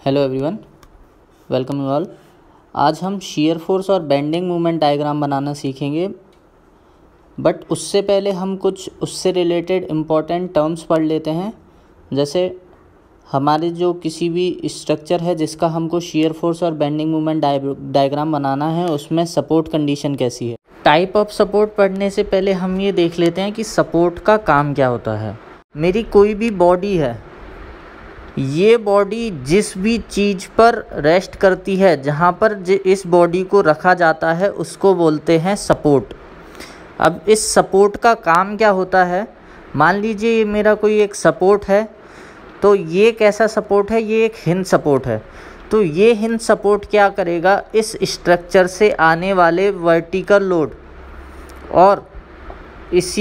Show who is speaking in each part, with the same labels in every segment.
Speaker 1: Hello everyone, welcome you all. आज हम shear force और बेंडिंग मोमेंट डायग्राम बनाना सीखेंगे, बट उससे पहले हम कुछ उससे रिलेटेड इम्पॉर्टेंट टर्म्स पढ़ लेते हैं। जैसे हमारे जो किसी भी स्ट्रक्चर है जिसका हमको शियर फोर्स और बेंडिंग मोमेंट डायग्राम बनाना है, उसमें सपोर्ट कंडीशन कैसी है। टाइप ऑफ सपोर्ट पढ़ने से पहले हम ये देख लेते हैं कि सपोर्ट का काम क्या होता है। मेरी कोई भी बॉडी है, ये बॉडी जिस भी चीज़ पर रेस्ट करती है, जहाँ पर इस बॉडी को रखा जाता है, उसको बोलते हैं सपोर्ट। अब इस सपोर्ट का काम क्या होता है, मान लीजिए ये मेरा कोई एक सपोर्ट है, तो ये कैसा सपोर्ट है, ये एक हिंज सपोर्ट है। तो ये हिंज सपोर्ट क्या करेगा, इस स्ट्रक्चर से आने वाले वर्टिकल लोड और इस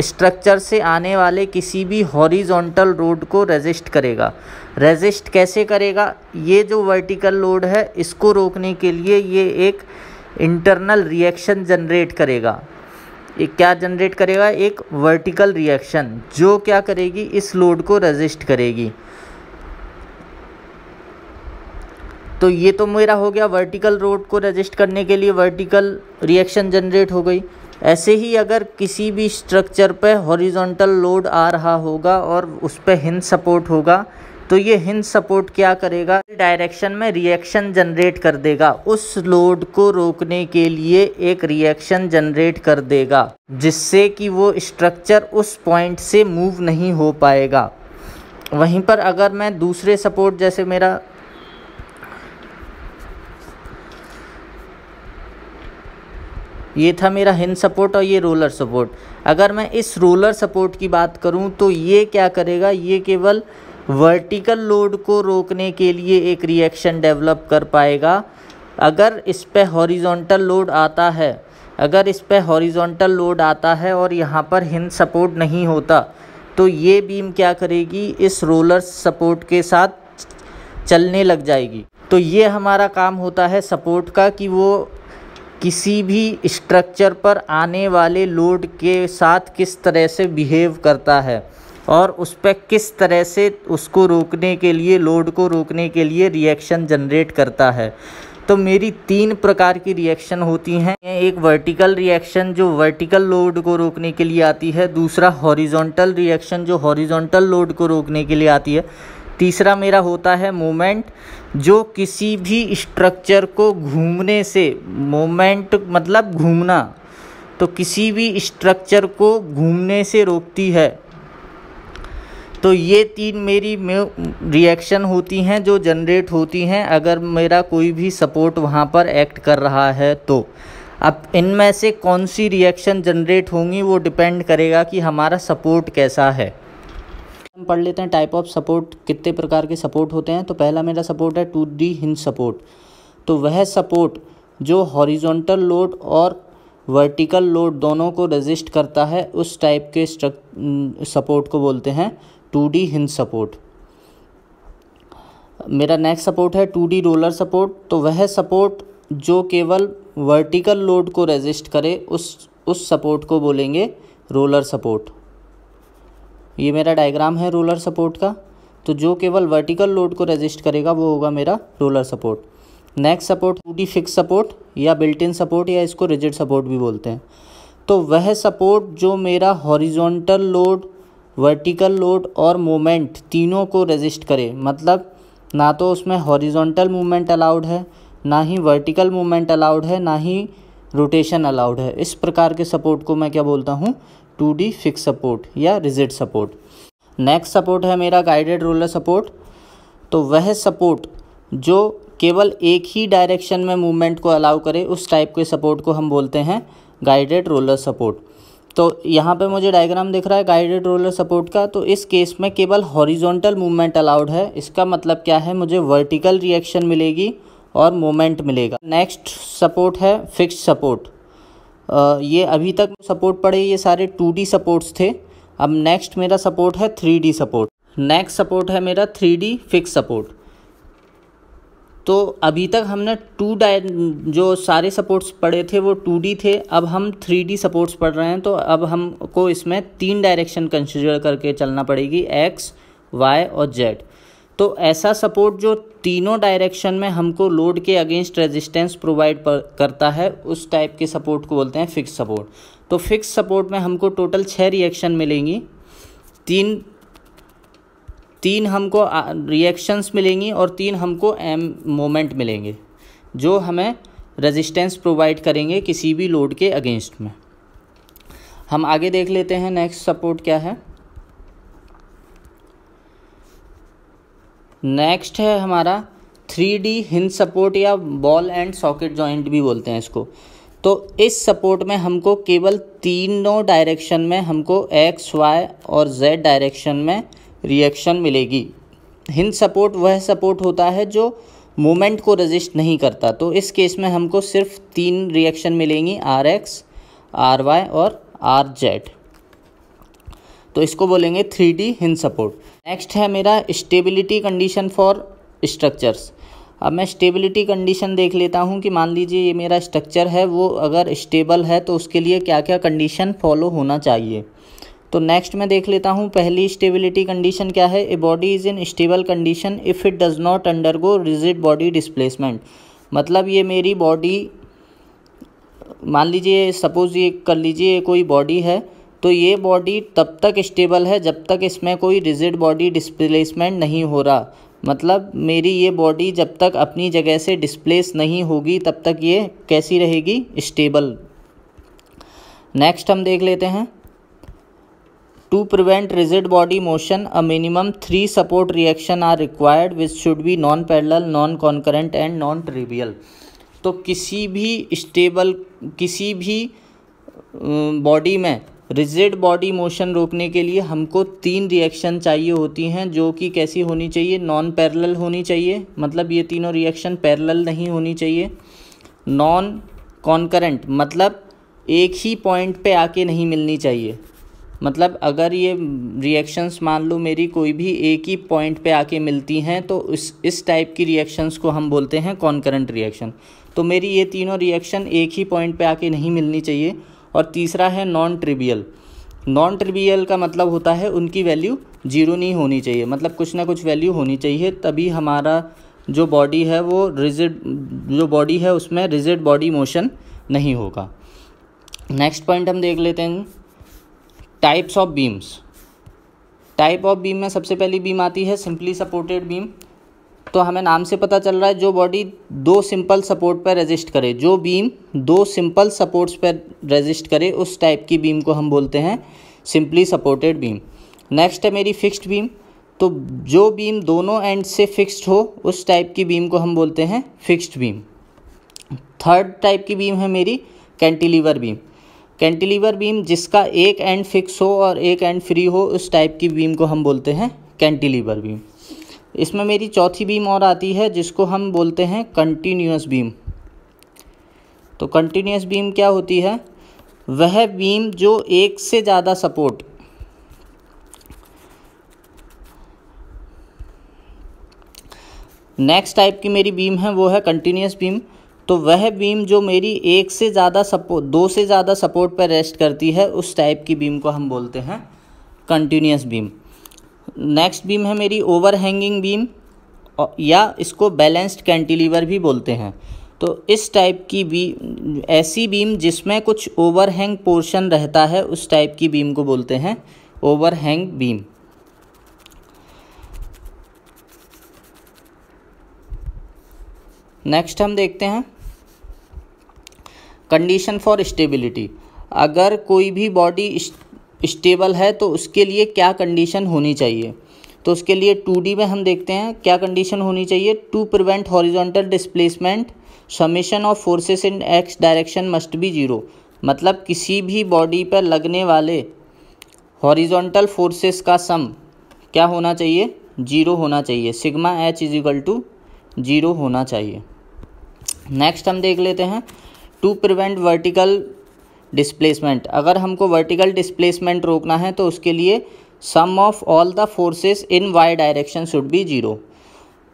Speaker 1: स्ट्रक्चर से आने वाले किसी भी हॉरिजॉन्टल लोड को रेजिस्ट करेगा। रेजिस्ट कैसे करेगा, ये जो वर्टिकल लोड है इसको रोकने के लिए ये एक इंटरनल रिएक्शन जनरेट करेगा। ये क्या जनरेट करेगा, एक वर्टिकल रिएक्शन जो क्या करेगी, इस लोड को रेजिस्ट करेगी। तो ये तो मेरा हो गया वर्टिकल लोड को रेजिस्ट करने के लिए वर्टिकल रिएक्शन जनरेट हो गई। ऐसे ही अगर किसी भी स्ट्रक्चर पे हॉरिजॉन्टल लोड आ रहा होगा और उस पे हिंज सपोर्ट होगा, तो ये हिंज सपोर्ट क्या करेगा, डायरेक्शन में रिएक्शन जनरेट कर देगा। उस लोड को रोकने के लिए एक रिएक्शन जनरेट कर देगा, जिससे कि वो स्ट्रक्चर उस पॉइंट से मूव नहीं हो पाएगा। वहीं पर अगर मैं दूसरे सपोर्ट, जैसे मेरा ये था मेरा हिंज सपोर्ट और ये रोलर सपोर्ट, अगर मैं इस रोलर सपोर्ट की बात करूं तो ये क्या करेगा, ये केवल वर्टिकल लोड को रोकने के लिए एक रिएक्शन डेवलप कर पाएगा। अगर इस पे हॉरिजॉन्टल लोड आता है, अगर इस पे हॉरिजॉन्टल लोड आता है और यहाँ पर हिंज सपोर्ट नहीं होता, तो ये बीम क्या करेगी, इस रोलर सपोर्ट के साथ चलने लग जाएगी। तो ये हमारा काम होता है सपोर्ट का, कि वो किसी भी स्ट्रक्चर पर आने वाले लोड के साथ किस तरह से बिहेव करता है और उस पर किस तरह से उसको रोकने के लिए, लोड को रोकने के लिए रिएक्शन जनरेट करता है। तो मेरी 3 प्रकार की रिएक्शन होती हैं। एक वर्टिकल रिएक्शन जो वर्टिकल लोड को रोकने के लिए आती है, दूसरा हॉरिजॉन्टल रिएक्शन जो हॉरिजॉन्टल लोड को रोकने के लिए आती है, तीसरा मेरा होता है मोमेंट, जो किसी भी स्ट्रक्चर को घूमने से, मोमेंट मतलब घूमना, तो किसी भी स्ट्रक्चर को घूमने से रोकती है। तो ये 3 मेरी रिएक्शन होती हैं जो जनरेट होती हैं अगर मेरा कोई भी सपोर्ट वहाँ पर एक्ट कर रहा है। तो अब इनमें से कौन सी रिएक्शन जनरेट होंगी वो डिपेंड करेगा कि हमारा सपोर्ट कैसा है। हम पढ़ लेते हैं टाइप ऑफ सपोर्ट, कितने प्रकार के सपोर्ट होते हैं। तो पहला मेरा सपोर्ट है 2D हिंज सपोर्ट। तो वह सपोर्ट जो हॉरिजॉन्टल लोड और वर्टिकल लोड दोनों को रेजिस्ट करता है, उस टाइप के सपोर्ट को बोलते हैं 2D हिंज सपोर्ट। मेरा नेक्स्ट सपोर्ट है 2D रोलर सपोर्ट। तो वह सपोर्ट जो केवल वर्टिकल लोड को रेजिस्ट करे, उस सपोर्ट को बोलेंगे रोलर सपोर्ट। ये मेरा डायग्राम है रोलर सपोर्ट का। तो जो केवल वर्टिकल लोड को रेजिस्ट करेगा वो होगा मेरा roller support. Next support 2D fix support या बिल्ट इन सपोर्ट, या इसको रिजिड सपोर्ट भी बोलते हैं। तो वह सपोर्ट जो मेरा हॉरिजॉन्टल लोड, वर्टिकल लोड और मोमेंट तीनों को रेजिस्ट करे, मतलब ना तो उसमें हॉरिजॉन्टल मूवमेंट अलाउड है, ना ही वर्टिकल मूवमेंट अलाउड है, ना ही रोटेशन अलाउड है। इस प्रकार के सपोर्ट को मैं क्या बोलता हूँ, 2D फिक्स सपोर्ट या रिजिड सपोर्ट। नेक्स्ट सपोर्ट है मेरा गाइडेड रोलर सपोर्ट। तो वह सपोर्ट जो केवल एक ही डायरेक्शन में मूवमेंट को अलाउ करे, उस टाइप के सपोर्ट को हम बोलते हैं गाइडेड रोलर सपोर्ट। तो यहाँ पे मुझे डायग्राम दिख रहा है गाइडेड रोलर सपोर्ट का। तो इस केस में केवल हॉरिजॉन्टल मूवमेंट अलाउड है। इसका मतलब क्या है, मुझे वर्टिकल रिएक्शन मिलेगी और मोमेंट मिलेगा। नेक्स्ट सपोर्ट है फिक्स्ड सपोर्ट। ये अभी तक सपोर्ट पढ़े ये सारे 2D सपोर्ट्स थे। अब नेक्स्ट मेरा सपोर्ट है 3D सपोर्ट। नेक्स्ट सपोर्ट है मेरा 3D फिक्स सपोर्ट। तो अभी तक हमने जो सारे सपोर्ट्स पढ़े थे वो 2D थे, अब हम 3D सपोर्ट्स पढ़ रहे हैं। तो अब हमको इसमें 3 डायरेक्शन कंसिडर करके चलना पड़ेगी, X, Y और Z। तो ऐसा सपोर्ट जो तीनों डायरेक्शन में हमको लोड के अगेंस्ट रेजिस्टेंस प्रोवाइड करता है, उस टाइप के सपोर्ट को बोलते हैं फिक्स सपोर्ट। तो फिक्स सपोर्ट में हमको टोटल 6 रिएक्शन मिलेंगी, तीन हमको रिएक्शंस मिलेंगी और 3 हमको मोमेंट मिलेंगे जो हमें रेजिस्टेंस प्रोवाइड करेंगे किसी भी लोड के अगेंस्ट में। हम आगे देख लेते हैं नेक्स्ट सपोर्ट क्या है। नेक्स्ट है हमारा 3D हिंज सपोर्ट या बॉल एंड सॉकेट जॉइंट भी बोलते हैं इसको। तो इस सपोर्ट में हमको केवल तीनों डायरेक्शन में हमको X, Y और Z डायरेक्शन में रिएक्शन मिलेगी। हिंज सपोर्ट वह सपोर्ट होता है जो मोमेंट को रेजिस्ट नहीं करता। तो इस केस में हमको सिर्फ 3 रिएक्शन मिलेंगी, RX, RY और RZ। तो इसको बोलेंगे 3D हिंज सपोर्ट। नेक्स्ट है मेरा स्टेबिलिटी कंडीशन फॉर स्ट्रक्चर्स। अब मैं स्टेबिलिटी कंडीशन देख लेता हूँ कि मान लीजिए ये मेरा स्ट्रक्चर है, वो अगर स्टेबल है तो उसके लिए क्या क्या कंडीशन फॉलो होना चाहिए। तो नेक्स्ट मैं देख लेता हूँ पहली स्टेबिलिटी कंडीशन क्या है। A body is in stable condition if it does not undergo rigid body displacement. मतलब ये मेरी बॉडी, मान लीजिए सपोज़ ये कर लीजिए ये कोई बॉडी है, तो ये बॉडी तब तक स्टेबल है जब तक इसमें कोई रिजिड बॉडी डिस्प्लेसमेंट नहीं हो रहा। मतलब मेरी ये बॉडी जब तक अपनी जगह से डिस्प्लेस नहीं होगी तब तक ये कैसी रहेगी, स्टेबल। नेक्स्ट हम देख लेते हैं to prevent rigid body motion a minimum 3 support reaction are required which should be non parallel, non concurrent and non trivial. तो किसी भी बॉडी में रिजिड बॉडी मोशन रोकने के लिए हमको 3 रिएक्शन चाहिए होती हैं, जो कि कैसी होनी चाहिए, नॉन पैरेलल होनी चाहिए, मतलब ये तीनों रिएक्शन पैरेलल नहीं होनी चाहिए। नॉन कॉन्करेंट मतलब एक ही पॉइंट पे आके नहीं मिलनी चाहिए। मतलब अगर ये रिएक्शंस मान लो मेरी कोई भी एक ही पॉइंट पे आके मिलती हैं तो इस टाइप की रिएक्शंस को हम बोलते हैं कॉन्करेंट रिएक्शन। तो मेरी ये तीनों रिएक्शन एक ही पॉइंट पे आके नहीं मिलनी चाहिए। और तीसरा है नॉन ट्रिवियल। नॉन ट्रिवियल का मतलब होता है उनकी वैल्यू 0 नहीं होनी चाहिए, मतलब कुछ ना कुछ वैल्यू होनी चाहिए, तभी हमारा जो बॉडी है वो उसमें रिजिड बॉडी मोशन नहीं होगा। नेक्स्ट पॉइंट हम देख लेते हैं types of beams. Type of beam में सबसे पहली बीम आती है सिंपली सपोर्टेड बीम। तो हमें नाम से पता चल रहा है जो बॉडी 2 सिंपल सपोर्ट पर रेजिस्ट करे, जो बीम 2 सिंपल सपोर्ट्स पर रेजिस्ट करे उस टाइप की बीम को हम बोलते हैं सिंपली सपोर्टेड बीम। नेक्स्ट है मेरी फिक्स्ड बीम। तो जो बीम दोनों एंड से फिक्स्ड हो उस टाइप की बीम को हम बोलते हैं फिक्स्ड बीम। थर्ड टाइप की बीम है मेरी कैंटिलीवर बीम। कैंटिलीवर बीम जिसका एक एंड फिक्स हो और एक एंड फ्री हो उस टाइप की बीम को हम बोलते हैं कैंटिलीवर बीम। इसमें मेरी चौथी बीम और आती है जिसको हम बोलते हैं कंटिन्यूअस बीम। तो कंटिन्यूअस बीम क्या होती है, वह बीम जो एक से ज़्यादा सपोर्ट नेक्स्ट टाइप की मेरी बीम है वो है कंटिन्यूअस बीम। तो वह बीम जो मेरी एक से ज़्यादा सपोर्ट 2 से ज़्यादा सपोर्ट पर रेस्ट करती है उस टाइप की बीम को हम बोलते हैं कंटिन्यूअस बीम। नेक्स्ट बीम है मेरी ओवर हैंगिंग बीम या इसको बैलेंस्ड कैंटिलीवर भी बोलते हैं। तो इस टाइप की बीम, ऐसी बीम जिसमें कुछ ओवरहैंग पोर्शन रहता है उस टाइप की बीम को बोलते हैं ओवरहैंग बीम। नेक्स्ट हम देखते हैं कंडीशन फॉर स्टेबिलिटी। अगर कोई भी बॉडी स्टेबल है तो उसके लिए क्या कंडीशन होनी चाहिए। तो उसके लिए 2D में हम देखते हैं क्या कंडीशन होनी चाहिए। To prevent horizontal displacement summation of forces in x direction must be 0। मतलब किसी भी बॉडी पर लगने वाले हॉरिजॉन्टल फोर्सेस का सम क्या होना चाहिए, 0 होना चाहिए। सिग्मा H = 0 होना चाहिए। नेक्स्ट हम देख लेते हैं टू प्रिवेंट वर्टिकल डिस्प्लेसमेंट। अगर हमको वर्टिकल डिस्प्लेसमेंट रोकना है तो उसके लिए sum of all the forces in Y direction should be 0।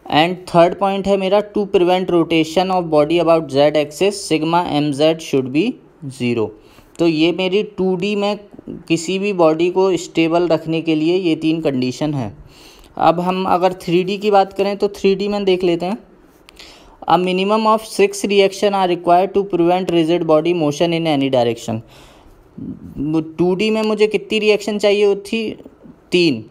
Speaker 1: And third point है मेरा, to prevent rotation of body about Z axis sigma M Z should be 0। तो ये मेरी 2D में किसी भी बॉडी को स्टेबल रखने के लिए ये 3 कंडीशन है। अब हम अगर 3D की बात करें तो 3D में देख लेते हैं। A minimum of 6 reaction are required to prevent rigid body motion in any direction. 2D में मुझे कितनी रिएक्शन चाहिए थी? 3।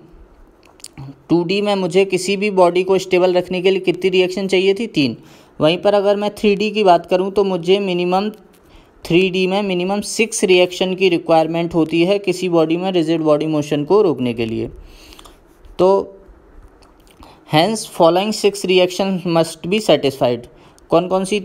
Speaker 1: 2D में मुझे किसी भी बॉडी को स्टेबल रखने के लिए कितनी रिएक्शन चाहिए थी? 3। वहीं पर अगर मैं 3D की बात करूं तो मुझे मिनिमम 3D में मिनिमम 6 रिएक्शन की रिक्वायरमेंट होती है किसी बॉडी में रिजिड बॉडी मोशन को रोकने के लिए। तो hence following 6 reaction must be satisfied. कौन कौन सी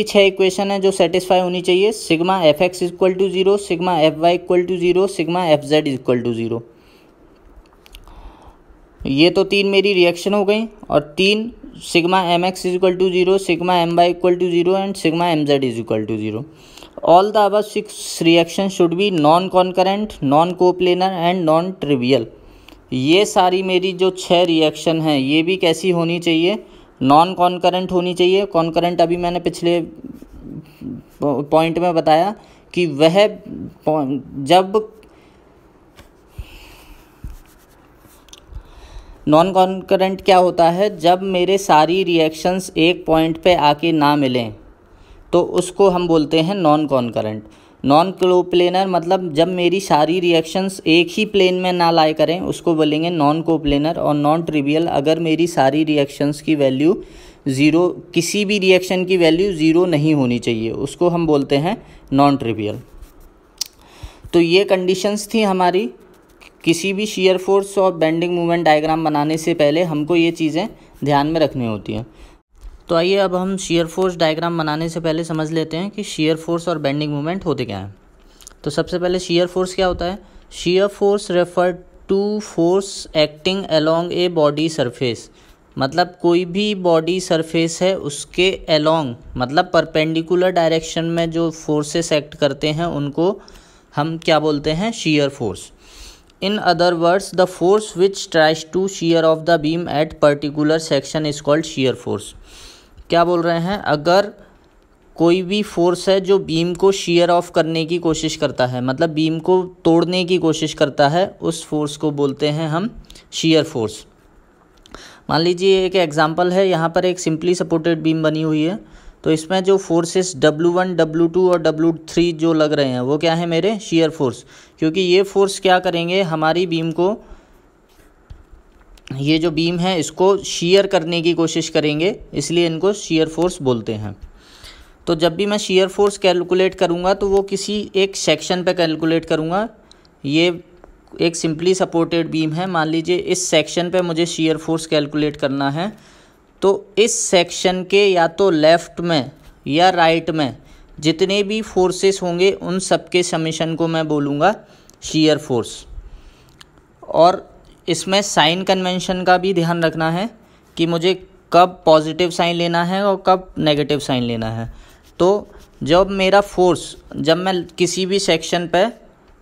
Speaker 1: 6 इक्वेशन है जो सेटिस्फाई होनी चाहिए? Sigma F x equal to 0, sigma F y equal to 0, sigma F z equal to 0। ये तो 3 मेरी रिएक्शन हो गई, और 3 sigma M x is equal to 0, sigma M y equal to 0 and sigma M z is equal to 0। All the above 6 reaction should be non concurrent, non coplanar and non trivial. ये सारी मेरी जो 6 reaction हैं ये भी कैसी होनी चाहिए? नॉन कॉन्करेंट होनी चाहिए। कॉन्करेंट अभी मैंने पिछले पॉइंट में बताया कि वह जब नॉन कॉन्करेंट क्या होता है? जब मेरे सारी रिएक्शंस एक पॉइंट पे आके ना मिलें तो उसको हम बोलते हैं नॉन कॉन्करेंट। नॉन कोप्लेनर मतलब जब मेरी सारी रिएक्शंस एक ही प्लेन में ना लाए करें उसको बोलेंगे नॉन कोप्लेनर। और नॉन ट्रिवियल, अगर मेरी सारी रिएक्शंस की वैल्यू 0, किसी भी रिएक्शन की वैल्यू 0 नहीं होनी चाहिए, उसको हम बोलते हैं नॉन ट्रिवियल। तो ये कंडीशंस थी हमारी। किसी भी शियर फोर्स और बेंडिंग मोमेंट डायग्राम बनाने से पहले हमको ये चीज़ें ध्यान में रखनी होती हैं। तो आइए अब हम शियर फोर्स डायग्राम बनाने से पहले समझ लेते हैं कि शियर फोर्स और बेंडिंग मोमेंट होते क्या हैं। तो सबसे पहले शियर फोर्स क्या होता है? Shear force refer to force acting along a body surface. मतलब कोई भी बॉडी सरफेस है उसके अलोंग मतलब परपेंडिकुलर डायरेक्शन में जो फोर्सेस एक्ट करते हैं उनको हम क्या बोलते हैं? Shear force. In other words, the force which tries to shear off the beam at particular section is called shear force। क्या बोल रहे हैं? अगर कोई भी फोर्स है जो बीम को shear ऑफ करने की कोशिश करता है, मतलब बीम को तोड़ने की कोशिश करता है, उस फोर्स को बोलते हैं हम shear फोर्स। मान लीजिए एक एग्जांपल है, यहाँ पर एक सिंपली सपोर्टेड बीम बनी हुई है। तो इसमें जो फोर्सेस W1, W2 और W3 जो लग रहे हैं वो क्या है? मेरे शियर फोर्स। क्योंकि ये फोर्स क्या करेंगे? हमारी बीम को, ये जो बीम है इसको शियर करने की कोशिश करेंगे, इसलिए इनको शियर फोर्स बोलते हैं। तो जब भी मैं शियर फोर्स कैलकुलेट करूँगा तो वो किसी एक सेक्शन पे कैलकुलेट करूँगा। ये एक सिंपली सपोर्टेड बीम है, मान लीजिए इस सेक्शन पे मुझे शियर फोर्स कैलकुलेट करना है। तो इस सेक्शन के या तो लेफ़्ट में या राइट में जितने भी फोर्सेस होंगे उन सब के समेशन को मैं बोलूँगा शियर फोर्स। और इसमें साइन कन्वेंशन का भी ध्यान रखना है कि मुझे कब पॉजिटिव साइन लेना है और कब नेगेटिव साइन लेना है। तो जब मेरा फोर्स, जब मैं किसी भी सेक्शन पे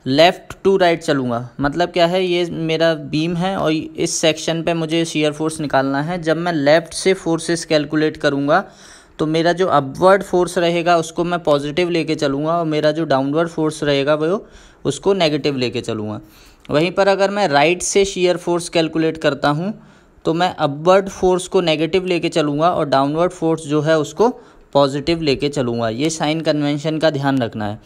Speaker 1: लेफ़्ट टू राइट चलूँगा, मतलब क्या है? ये मेरा बीम है और इस सेक्शन पे मुझे शियर फोर्स निकालना है। जब मैं लेफ़्ट से फोर्सेस कैलकुलेट करूँगा तो मेरा जो अपवर्ड फोर्स रहेगा उसको मैं पॉजिटिव लेके चलूँगा और मेरा जो डाउनवर्ड फोर्स रहेगा वो उसको नेगेटिव लेके चलूँगा। वहीं पर अगर मैं राइट से शियर फोर्स कैलकुलेट करता हूँ तो मैं अपवर्ड फोर्स को नेगेटिव लेके चलूँगा और डाउनवर्ड फोर्स जो है उसको पॉजिटिव लेके चलूँगा। ये साइन कन्वेंशन का ध्यान रखना है।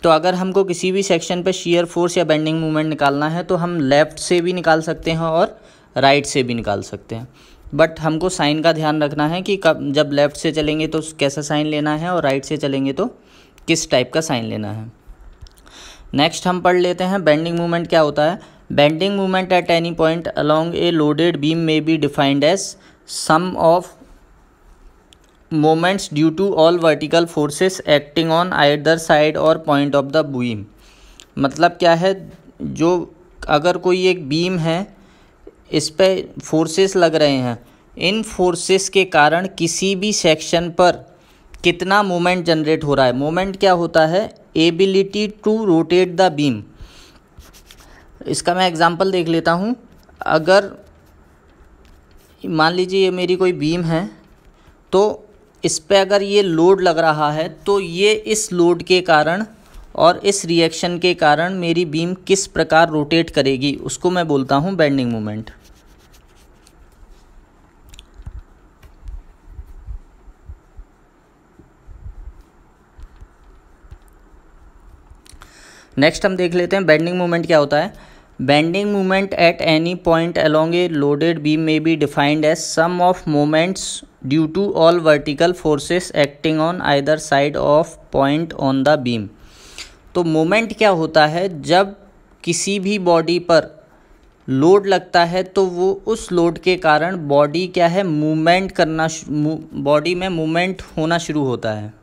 Speaker 1: तो अगर हमको किसी भी सेक्शन पे शियर फोर्स या बेंडिंग मोमेंट निकालना है तो हम लेफ़्ट से भी निकाल सकते हैं और राइट से भी निकाल सकते हैं। बट हमको साइन का ध्यान रखना है कि कब, जब लेफ़्ट से चलेंगे तो कैसा साइन लेना है और राइट से चलेंगे तो किस टाइप का साइन लेना है। नेक्स्ट हम पढ़ लेते हैं बेंडिंग मोमेंट क्या होता है। Bending moment at any point along a loaded beam में be defined as sum of moments due to all vertical forces acting on either side or point of the beam। मतलब क्या है? जो अगर कोई एक बीम है इस पे फोर्सेस लग रहे हैं, इन फोर्सेस के कारण किसी भी सेक्शन पर कितना मोमेंट जनरेट हो रहा है। मोमेंट क्या होता है? Ability to rotate the beam. इसका मैं एग्जांपल देख लेता हूँ। अगर मान लीजिए ये मेरी कोई बीम है, तो इस पे अगर ये लोड लग रहा है तो ये इस लोड के कारण और इस रिएक्शन के कारण मेरी बीम किस प्रकार रोटेट करेगी उसको मैं बोलता हूँ बेंडिंग मोमेंट। नेक्स्ट हम देख लेते हैं बेंडिंग मोमेंट क्या होता है। Bending moment at any point along a loaded beam में be defined as sum of moments due to all vertical forces acting on either side of point on the beam. तो moment क्या होता है, जब किसी भी बॉडी पर load लगता है तो वो उस लोड के कारण बॉडी क्या है, मूवमेंट करना, बॉडी में मूवमेंट होना शुरू होता है।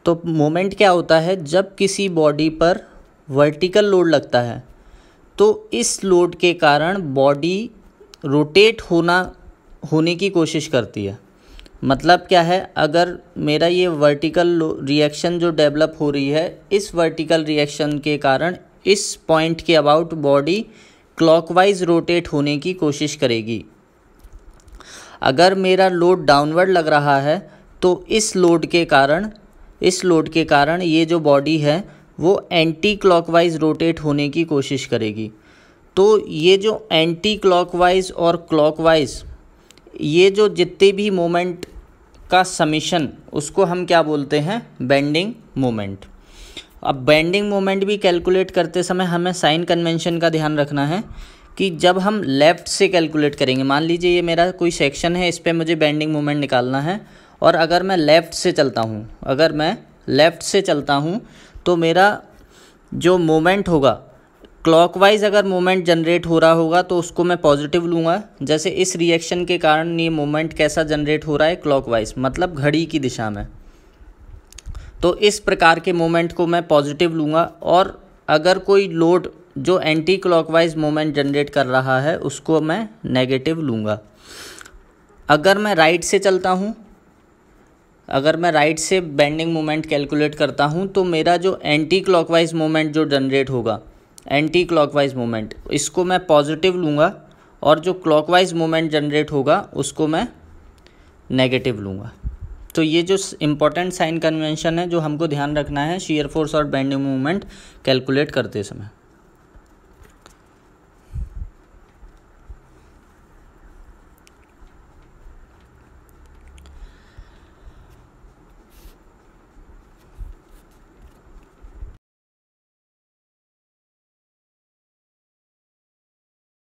Speaker 1: तो मोमेंट क्या होता है, जब किसी बॉडी पर वर्टिकल लोड लगता है तो इस लोड के कारण बॉडी रोटेट होने की कोशिश करती है। मतलब क्या है, अगर मेरा ये वर्टिकल रिएक्शन जो डेवलप हो रही है, इस वर्टिकल रिएक्शन के कारण इस पॉइंट के अबाउट बॉडी क्लॉकवाइज रोटेट होने की कोशिश करेगी। अगर मेरा लोड डाउनवर्ड लग रहा है तो इस लोड के कारण ये जो बॉडी है वो एंटी क्लॉकवाइज रोटेट होने की कोशिश करेगी। तो ये जो एंटी क्लॉकवाइज और क्लॉकवाइज, ये जो जितने भी मोमेंट का समीशन, उसको हम क्या बोलते हैं, बेंडिंग मोमेंट। अब बेंडिंग मोमेंट भी कैलकुलेट करते समय हमें साइन कन्वेंशन का ध्यान रखना है कि जब हम लेफ़्ट से कैलकुलेट करेंगे, मान लीजिए ये मेरा कोई सेक्शन है, इस पर मुझे बेंडिंग मोमेंट निकालना है, और अगर मैं लेफ़्ट से चलता हूँ तो मेरा जो मोमेंट होगा, क्लॉकवाइज अगर मोमेंट जनरेट हो रहा होगा तो उसको मैं पॉजिटिव लूँगा। जैसे इस रिएक्शन के कारण ये मोमेंट कैसा जनरेट हो रहा है, क्लॉकवाइज, मतलब घड़ी की दिशा में। तो इस प्रकार के मोमेंट को मैं पॉजिटिव लूँगा। और अगर कोई लोड जो एंटी क्लॉकवाइज मोमेंट जनरेट कर रहा है उसको मैं नेगेटिव लूँगा। अगर मैं राइट से चलता हूँ, अगर मैं राइट से बेंडिंग मोमेंट कैलकुलेट करता हूँ तो मेरा जो एंटी क्लॉकवाइज मोमेंट जो जनरेट होगा, एंटी क्लॉकवाइज मोमेंट, इसको मैं पॉजिटिव लूँगा, और जो क्लॉकवाइज मोमेंट जनरेट होगा उसको मैं नेगेटिव लूँगा। तो ये जो इम्पोर्टेंट साइन कन्वेंशन है जो हमको ध्यान रखना है शियर फोर्स और बेंडिंग मोमेंट कैलकुलेट करते समय।